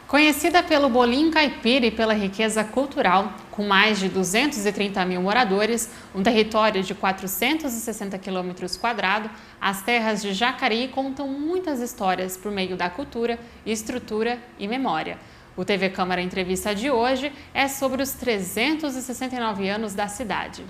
Conhecida pelo bolinho caipira e pela riqueza cultural, com mais de 230 mil moradores, um território de 460 quilômetros quadrados, as terras de Jacareí contam muitas histórias por meio da cultura, estrutura e memória. O TV Câmara Entrevista de hoje é sobre os 369 anos da cidade.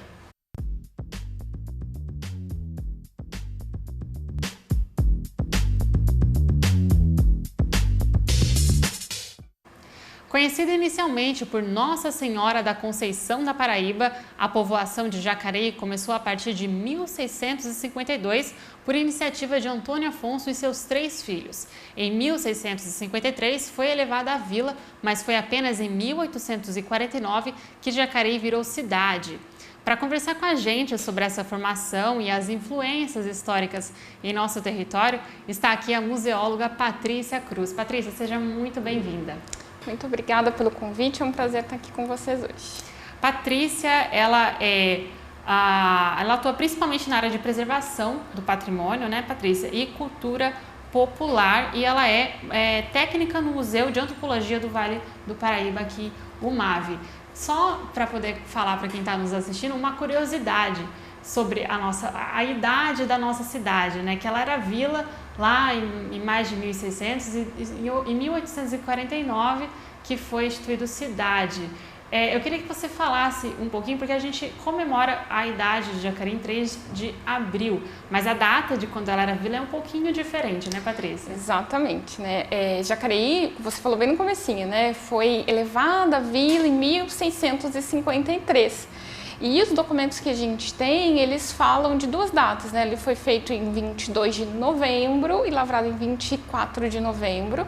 Conhecida inicialmente por Nossa Senhora da Conceição da Paraíba, a povoação de Jacareí começou a partir de 1652 por iniciativa de Antônio Afonso e seus 3 filhos. Em 1653 foi elevada à vila, mas foi apenas em 1849 que Jacareí virou cidade. Para conversar com a gente sobre essa formação e as influências históricas em nosso território, está aqui a museóloga Patrícia Cruz. Patrícia, seja muito bem-vinda. Muito obrigada pelo convite, é um prazer estar aqui com vocês hoje. Patrícia, ela atua principalmente na área de preservação do patrimônio, né, Patrícia, e cultura popular, e ela é técnica no Museu de Antropologia do Vale do Paraíba, aqui, o MAV. Só para poder falar para quem está nos assistindo, uma curiosidade sobre a idade da nossa cidade, né, que ela era vila lá em mais de 1600 e em 1849 que foi instituído cidade. Eu queria que você falasse um pouquinho, porque a gente comemora a idade de Jacareí em 3 de abril, mas a data de quando ela era vila é um pouquinho diferente, né, Patrícia? Exatamente, né? Jacareí, você falou bem no comecinho, né? Foi elevada à vila em 1653. E os documentos que a gente tem, eles falam de 2 datas, né? Ele foi feito em 22 de novembro e lavrado em 24 de novembro.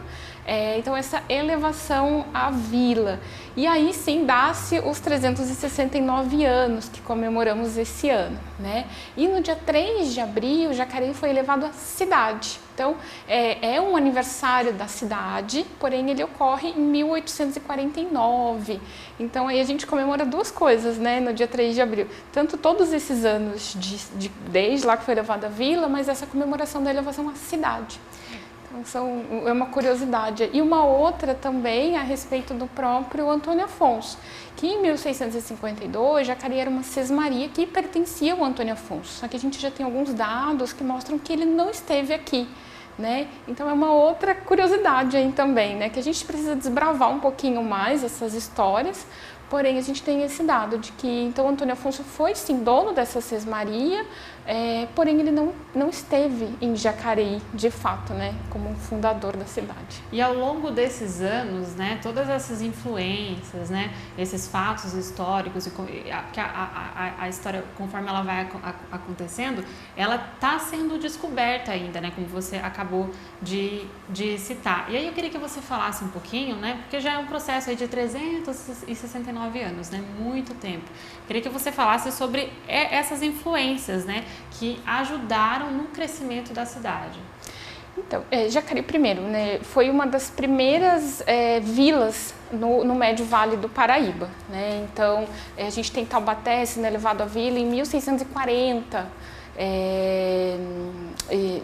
Então, essa elevação à vila. E aí sim dá-se os 369 anos que comemoramos esse ano, né? E no dia 3 de abril, Jacareí foi elevado à cidade. Então, é um aniversário da cidade, porém ele ocorre em 1849. Então, aí a gente comemora 2 coisas, né, no dia 3 de abril. Tanto todos esses anos, desde lá que foi elevada a vila, mas essa comemoração da elevação à cidade. Então, é uma curiosidade. E uma outra também a respeito do próprio Antônio Afonso, que em 1652, Jacareí era uma sesmaria que pertencia ao Antônio Afonso. Só que a gente já tem alguns dados que mostram que ele não esteve aqui, né? Então é uma outra curiosidade aí também, né? Que a gente precisa desbravar um pouquinho mais essas histórias. Porém, a gente tem esse dado de que então Antônio Afonso foi sim dono dessa sesmaria, porém ele não esteve em Jacareí de fato, né, como um fundador da cidade. E ao longo desses anos, né, todas essas influências, né, esses fatos históricos, que a história, conforme ela vai acontecendo, ela está sendo descoberta ainda, né, como você acabou de citar. E aí eu queria que você falasse um pouquinho, né, porque já é um processo aí de 369 anos, né? Muito tempo. Queria que você falasse sobre essas influências, né? Que ajudaram no crescimento da cidade. Então, Jacareí, primeiro, né? Foi uma das primeiras vilas no Médio Vale do Paraíba, né? Então, a gente tem Taubaté sendo elevado à vila em 1640. E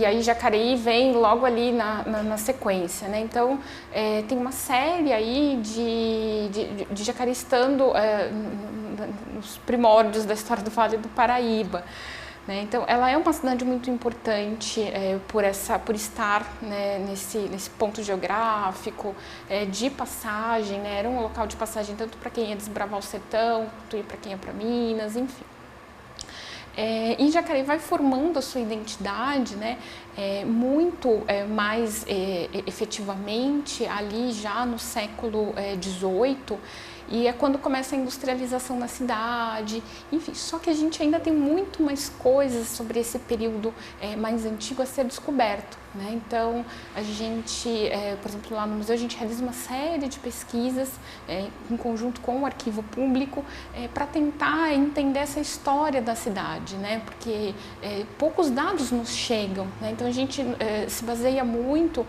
aí Jacareí vem logo ali na sequência, né? Então tem uma série aí de Jacareí estando nos primórdios da história do Vale do Paraíba, né? Então ela é uma cidade muito importante por estar, né, nesse ponto geográfico de passagem, né? Era um local de passagem tanto para quem ia desbravar o sertão, quanto para quem ia para Minas, enfim. E Jacareí vai formando a sua identidade, né, muito mais efetivamente ali já no século XVIII, e é quando começa a industrialização na cidade, enfim. Só que a gente ainda tem muito mais coisas sobre esse período mais antigo a ser descoberto, né? Então, a gente, por exemplo, lá no museu, a gente realiza uma série de pesquisas em conjunto com o arquivo público para tentar entender essa história da cidade, né? Porque poucos dados nos chegam, né? Então, a gente se baseia muito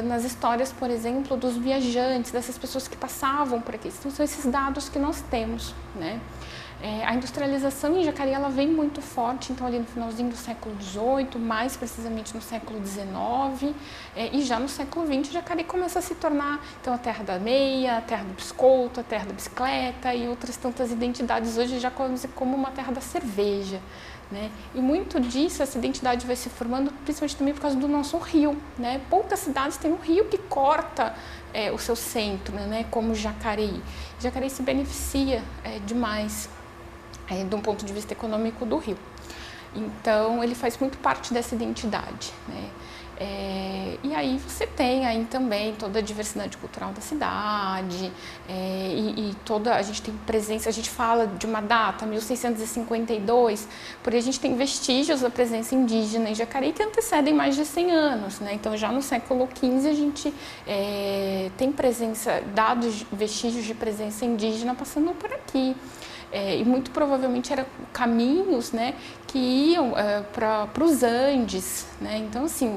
nas histórias, por exemplo, dos viajantes, dessas pessoas que passavam por aqui. Então, são esses dados que nós temos, né? A industrialização em Jacareí ela vem muito forte, então ali no finalzinho do século XVIII, mais precisamente no século XIX, e já no século XX Jacareí começa a se tornar então a terra da meia, a terra do biscoito, a terra da bicicleta e outras tantas identidades hoje já como uma terra da cerveja. Né? E muito disso, essa identidade vai se formando principalmente também por causa do nosso rio. Né? Poucas cidades têm um rio que corta o seu centro, né? Como Jacareí. Jacareí se beneficia demais de um ponto de vista econômico do rio. Então, ele faz muito parte dessa identidade. Né? E aí você tem aí também toda a diversidade cultural da cidade a gente tem presença, a gente fala de uma data, 1652, porque a gente tem vestígios da presença indígena em Jacareí que antecedem mais de 100 anos, né? Então já no século XV a gente tem presença, vestígios de presença indígena passando por aqui. E muito provavelmente eram caminhos, né, que iam para os Andes, né? Então assim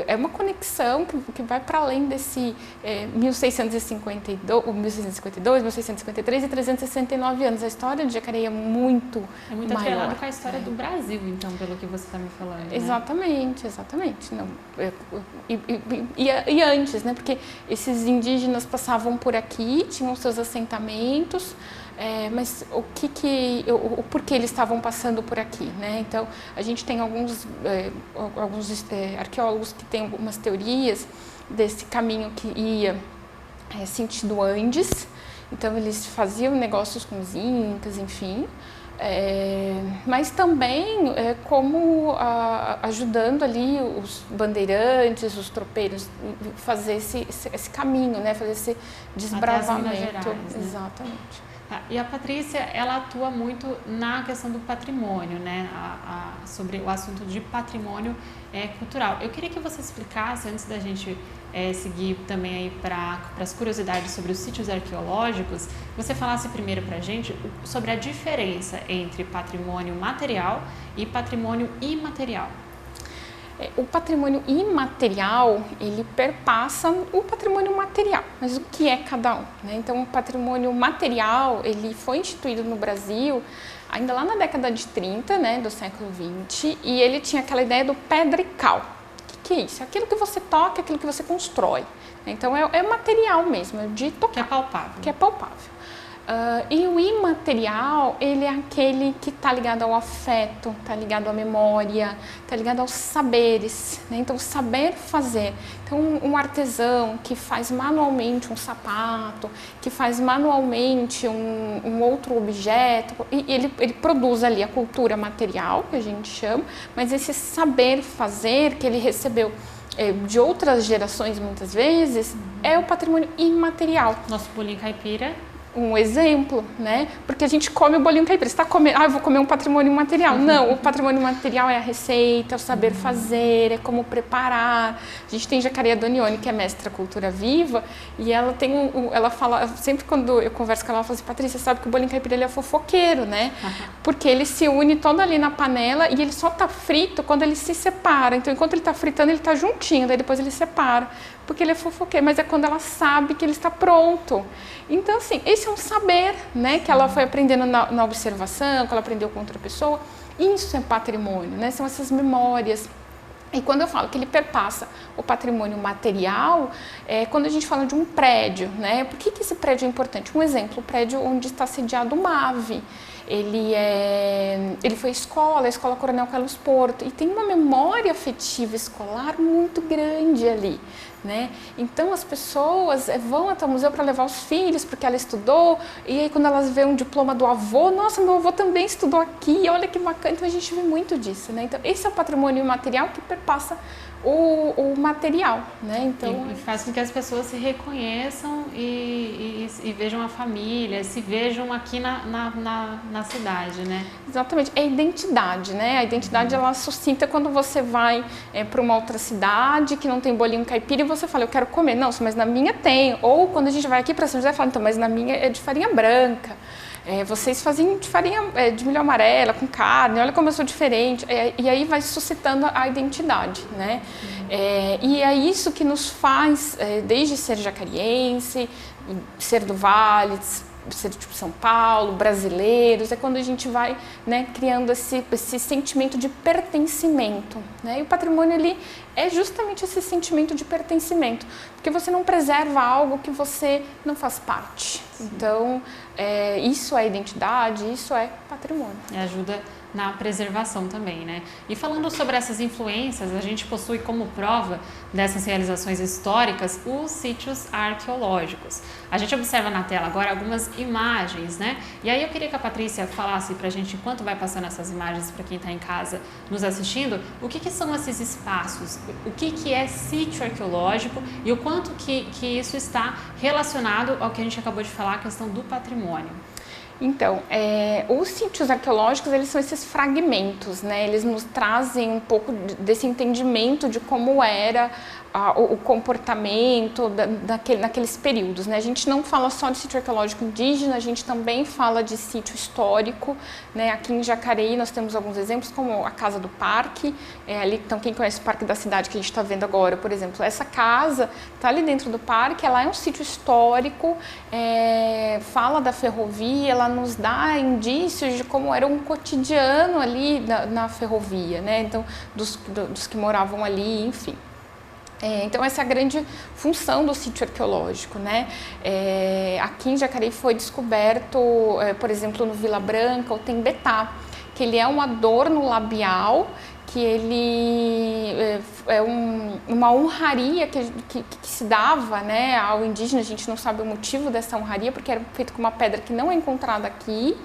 é uma conexão que vai para além desse 1652, 1653 e 369 anos. A história de Jacareí é muito maior. atrelado com a história do Brasil, então, pelo que você está me falando. Né? Exatamente. Não, e antes, né? Porque esses indígenas passavam por aqui, tinham seus assentamentos. Mas o porquê eles estavam passando por aqui, né? Então a gente tem alguns arqueólogos que têm algumas teorias desse caminho que ia sentido Andes. Então eles faziam negócios com os incas, enfim. Mas também como ajudando ali os bandeirantes, os tropeiros fazer esse caminho, né? Fazer esse desbravamento. Até as Minas Gerais, né? Exatamente. E a Patrícia, ela atua muito na questão do patrimônio, né? Sobre o assunto de patrimônio cultural. Eu queria que você explicasse, antes da gente seguir também aí para as curiosidades sobre os sítios arqueológicos, você falasse primeiro para a gente sobre a diferença entre patrimônio material e patrimônio imaterial. O patrimônio imaterial, ele perpassa o patrimônio material, mas o que é cada um? Né? Então, o patrimônio material, ele foi instituído no Brasil ainda lá na década de 30, né, do século XX, e ele tinha aquela ideia do pedra e cal. O que é isso? Aquilo que você toca, aquilo que você constrói. Então, é material mesmo, é de tocar. Que é palpável. E o imaterial, ele é aquele que está ligado ao afeto, está ligado à memória, está ligado aos saberes, né? Então, saber fazer. Então, um artesão que faz manualmente um sapato, que faz manualmente um outro objeto, e ele produz ali a cultura material, que a gente chama, mas esse saber fazer que ele recebeu de outras gerações, muitas vezes, é o patrimônio imaterial. Nosso bolinho caipira. Um exemplo, né? Porque a gente come o bolinho caipira. Você está comendo, eu vou comer um patrimônio material. Não, o patrimônio material é a receita, é o saber fazer, é como preparar. A gente tem Jacareí Donione, que é mestra cultura viva, e ela tem ela fala, sempre quando eu converso com ela fala assim, Patrícia, sabe que o bolinho caipira ele é fofoqueiro, né? Porque ele se une todo ali na panela e ele só tá frito quando ele se separa. Então, enquanto ele tá fritando, ele tá juntinho, daí depois ele separa. Porque ele é fofoqueiro, mas é quando ela sabe que ele está pronto. Então, assim, esse é um saber, né, que ela foi aprendendo na observação, que ela aprendeu com outra pessoa. Isso é patrimônio, né? São essas memórias. E quando eu falo que ele perpassa o patrimônio material, quando a gente fala de um prédio, né? Por que esse prédio é importante? Um exemplo, o prédio onde está sediado o MAV. Ele foi a Escola Coronel Carlos Porto, e tem uma memória afetiva escolar muito grande ali, né? Então as pessoas vão até o museu para levar os filhos, porque ela estudou, e aí quando elas veem um diploma do avô, nossa, meu avô também estudou aqui, olha que bacana. Então a gente vê muito disso, né? Então esse é o patrimônio imaterial que perpassa o material, né? Então, e faz com que as pessoas se reconheçam e vejam a família, se vejam aqui na cidade, né? Exatamente, é identidade, né? A identidade ela suscita quando você vai para uma outra cidade que não tem bolinho caipira e você fala, eu quero comer. Não, mas na minha tem. Ou quando a gente vai aqui para São José, fala, então, mas na minha é de farinha branca. Vocês faziam de farinha de milho amarela, com carne, olha como eu sou diferente. E aí vai suscitando a identidade, né? E é isso que nos faz, desde ser jacariense, ser do Vale, tipo São Paulo, brasileiros, é quando a gente vai, né, criando esse sentimento de pertencimento, né? E o patrimônio ele é justamente esse sentimento de pertencimento, porque você não preserva algo que você não faz parte. Sim. Então, isso é identidade, isso é patrimônio. E ajuda na preservação também, né? E falando sobre essas influências, a gente possui como prova dessas realizações históricas os sítios arqueológicos. A gente observa na tela agora algumas imagens, né? E aí eu queria que a Patrícia falasse pra gente, enquanto vai passando essas imagens para quem está em casa nos assistindo, o que são esses espaços, o que é sítio arqueológico e o quanto que isso está relacionado ao que a gente acabou de falar, a questão do patrimônio. Então, os sítios arqueológicos, eles são esses fragmentos, né? Eles nos trazem um pouco desse entendimento de como era o comportamento naqueles períodos, né? A gente não fala só de sítio arqueológico indígena, a gente também fala de sítio histórico, né? Aqui em Jacareí nós temos alguns exemplos, como a Casa do Parque, ali, então quem conhece o Parque da Cidade que a gente está vendo agora, por exemplo, essa casa está ali dentro do parque, ela é um sítio histórico, fala da ferrovia, ela nos dá indícios de como era um cotidiano ali na ferrovia, né? Então, dos que moravam ali, enfim. Então essa é a grande função do sítio arqueológico, né? Aqui em Jacareí foi descoberto, por exemplo, no Vila Branca, o tembetá, que ele é um adorno labial, que ele é uma honraria que se dava, né, ao indígena. A gente não sabe o motivo dessa honraria, porque era feito com uma pedra que não é encontrada aqui.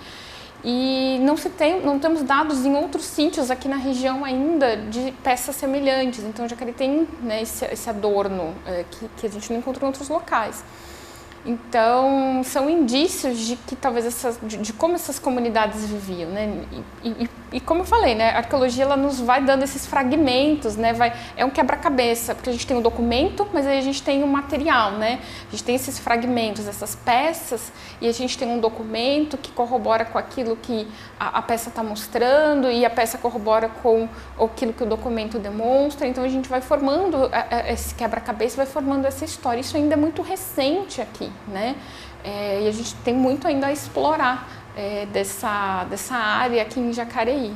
E não temos dados em outros sítios aqui na região ainda de peças semelhantes. Então, Jacareí tem, né, esse adorno que a gente não encontra em outros locais. Então, são indícios de que talvez de como essas comunidades viviam, né? E como eu falei, né, a arqueologia ela nos vai dando esses fragmentos, né? É um quebra-cabeça, porque a gente tem um documento, mas aí a gente tem um material, né? A gente tem esses fragmentos, essas peças, e a gente tem um documento que corrobora com aquilo que a peça está mostrando, e a peça corrobora com aquilo que o documento demonstra. Então, a gente vai formando esse quebra-cabeça, vai formando essa história. Isso ainda é muito recente aqui, né? E a gente tem muito ainda a explorar dessa área aqui em Jacareí.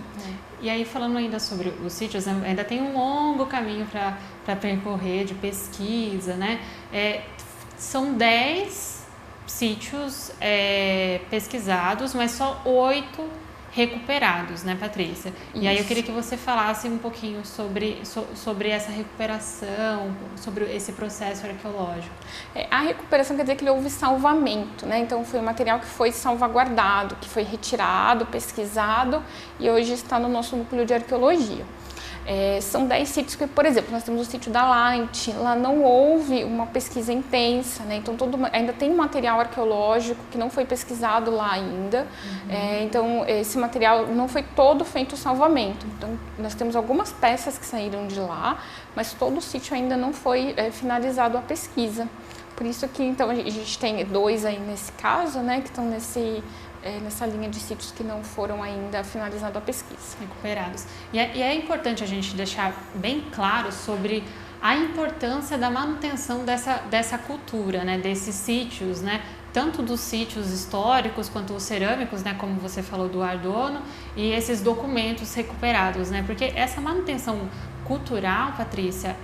E aí, falando ainda sobre os sítios, né, ainda tem um longo caminho para percorrer de pesquisa, né? São 10 sítios pesquisados, mas só 8 recuperados, né, Patrícia? Isso. E aí eu queria que você falasse um pouquinho sobre essa recuperação, sobre esse processo arqueológico. A recuperação quer dizer que houve salvamento, né? Então foi um material que foi salvaguardado, que foi retirado, pesquisado e hoje está no nosso núcleo de arqueologia. São 10 sítios que, por exemplo, nós temos o sítio da Lainte, lá não houve uma pesquisa intensa, né? Então ainda tem material arqueológico que não foi pesquisado lá ainda, então esse material não foi todo feito o salvamento. Então nós temos algumas peças que saíram de lá, mas todo o sítio ainda não foi finalizado a pesquisa. Por isso que então a gente tem 2 aí nesse caso, né, que estão nessa linha de sítios que não foram ainda finalizados a pesquisa. Recuperados. E é importante a gente deixar bem claro sobre a importância da manutenção dessa cultura, né, desses sítios, né, tanto dos sítios históricos quanto os cerâmicos, né, como você falou do Ardono, e esses documentos recuperados, né, porque essa manutenção cultural, Patrícia,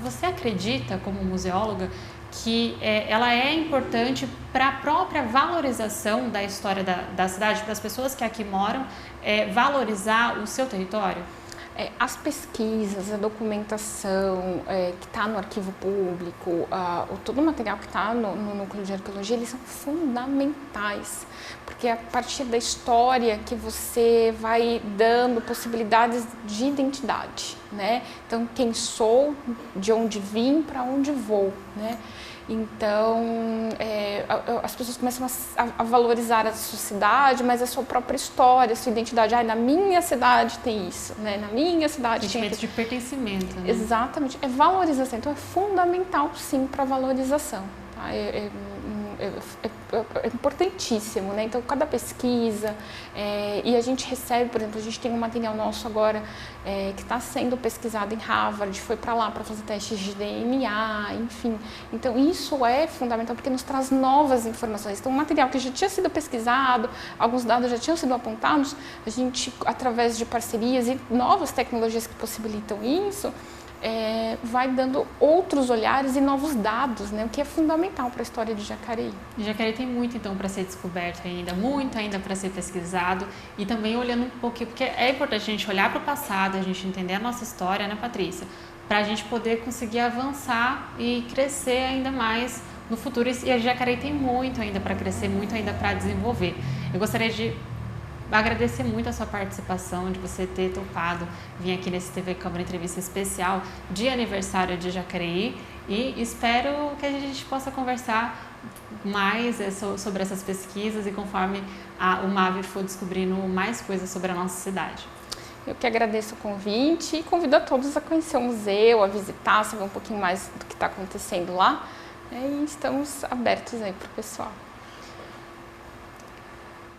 você acredita, como museóloga, que ela é importante para a própria valorização da história da cidade, para as pessoas que aqui moram, valorizar o seu território? As pesquisas, a documentação que está no arquivo público, todo o material que está no núcleo de arqueologia, eles são fundamentais, porque é a partir da história que você vai dando possibilidades de identidade, né? Então, quem sou, de onde vim, para onde vou, né? Então, as pessoas começam a valorizar a sua cidade, mas a sua própria história, a sua identidade. Na minha cidade tem isso, né? Na minha cidade tem sentimento de pertencimento, né? Exatamente. É valorização. Então, é fundamental, sim, para a valorização. Tá? é importantíssimo, né? Então, cada pesquisa, e a gente recebe, por exemplo, a gente tem um material nosso agora que está sendo pesquisado em Harvard, foi para lá para fazer testes de DNA, enfim. Então, isso é fundamental porque nos traz novas informações. Então, um material que já tinha sido pesquisado, alguns dados já tinham sido apontados, a gente, através de parcerias e novas tecnologias que possibilitam isso, vai dando outros olhares e novos dados, né? O que é fundamental para a história de Jacareí. Jacareí tem muito, então, para ser descoberto ainda, muito ainda para ser pesquisado, e também olhando um pouquinho, porque é importante a gente olhar para o passado, a gente entender a nossa história, né, Patrícia? Para a gente poder conseguir avançar e crescer ainda mais no futuro. E a Jacareí tem muito ainda para crescer, muito ainda para desenvolver. Eu gostaria de agradecer muito a sua participação, de você ter topado vir aqui nesse TV Câmara Entrevista especial de aniversário de Jacareí, e espero que a gente possa conversar mais sobre essas pesquisas e conforme o MAVER for descobrindo mais coisas sobre a nossa cidade. Eu que agradeço o convite e convido a todos a conhecer o museu, a visitar, saber um pouquinho mais do que está acontecendo lá, e estamos abertos aí para o pessoal.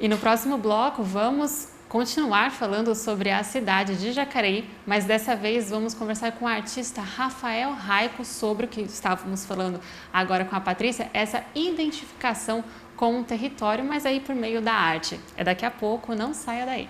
E no próximo bloco vamos continuar falando sobre a cidade de Jacareí, mas dessa vez vamos conversar com o artista Rafael Raico sobre o que estávamos falando agora com a Patrícia, essa identificação com o território, mas aí por meio da arte. É daqui a pouco, não saia daí.